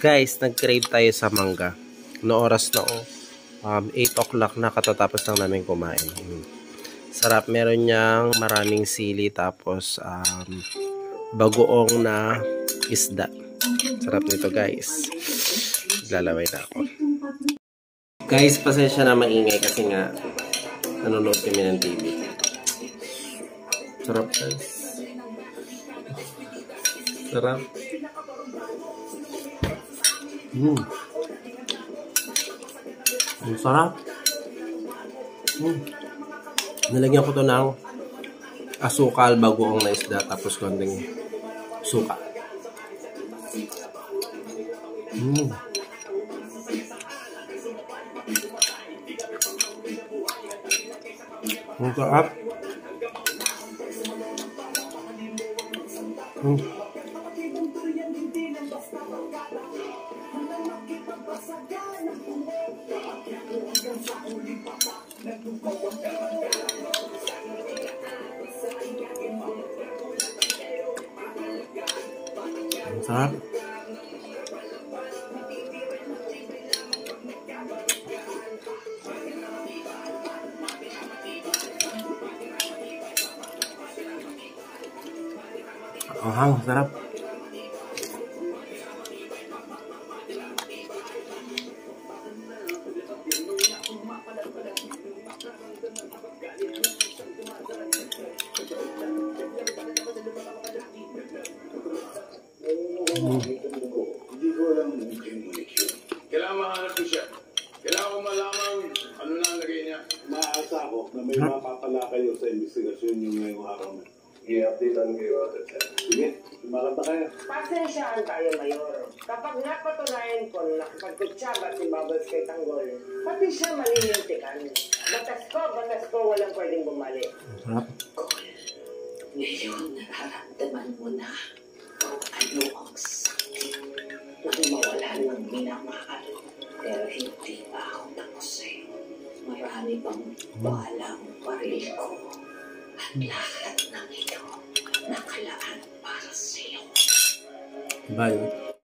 Guys, nag-crave tayo sa mangga. No oras na 8 o'clock na, katatapos lang namin kumain. Sarap, meron niyang maraming sili tapos bagoong na isda. Sarap nito guys. Lalaway na ako. Guys, pasensya na maingay kasi nga nanonood kami ng TV. Sarap guys. Sarap. Ang sarap. Nalagyan ko to ng asukal, bagoong na isda, tapos konting suka. Ang sarap. Ang sarap. Ang sarap. Kailangan mahanap ko siya. Kailangan ko malaman ano na lagay niya. Maasa ako na may mapapala kayo sa investigasyon yung ngayong araw na. I-updatean kayo agad siya. Sige, lumakanta kayo. Pasensyaan tayo, Mayor. Kapag napatunayan ko na nakapagkutsaba si Bubbles kay Tanggol, pati siya malilintikan. Batas ko, walang pwedeng bumalik. Ngayon, nararamdaman mo na kung ano ang sakit nang mawala ng minamahal. Pero hindi pa ako tapos sa'yo. Marami pang balang baril ko. At lahat ng ito nakalaan para sa'yo. Bye.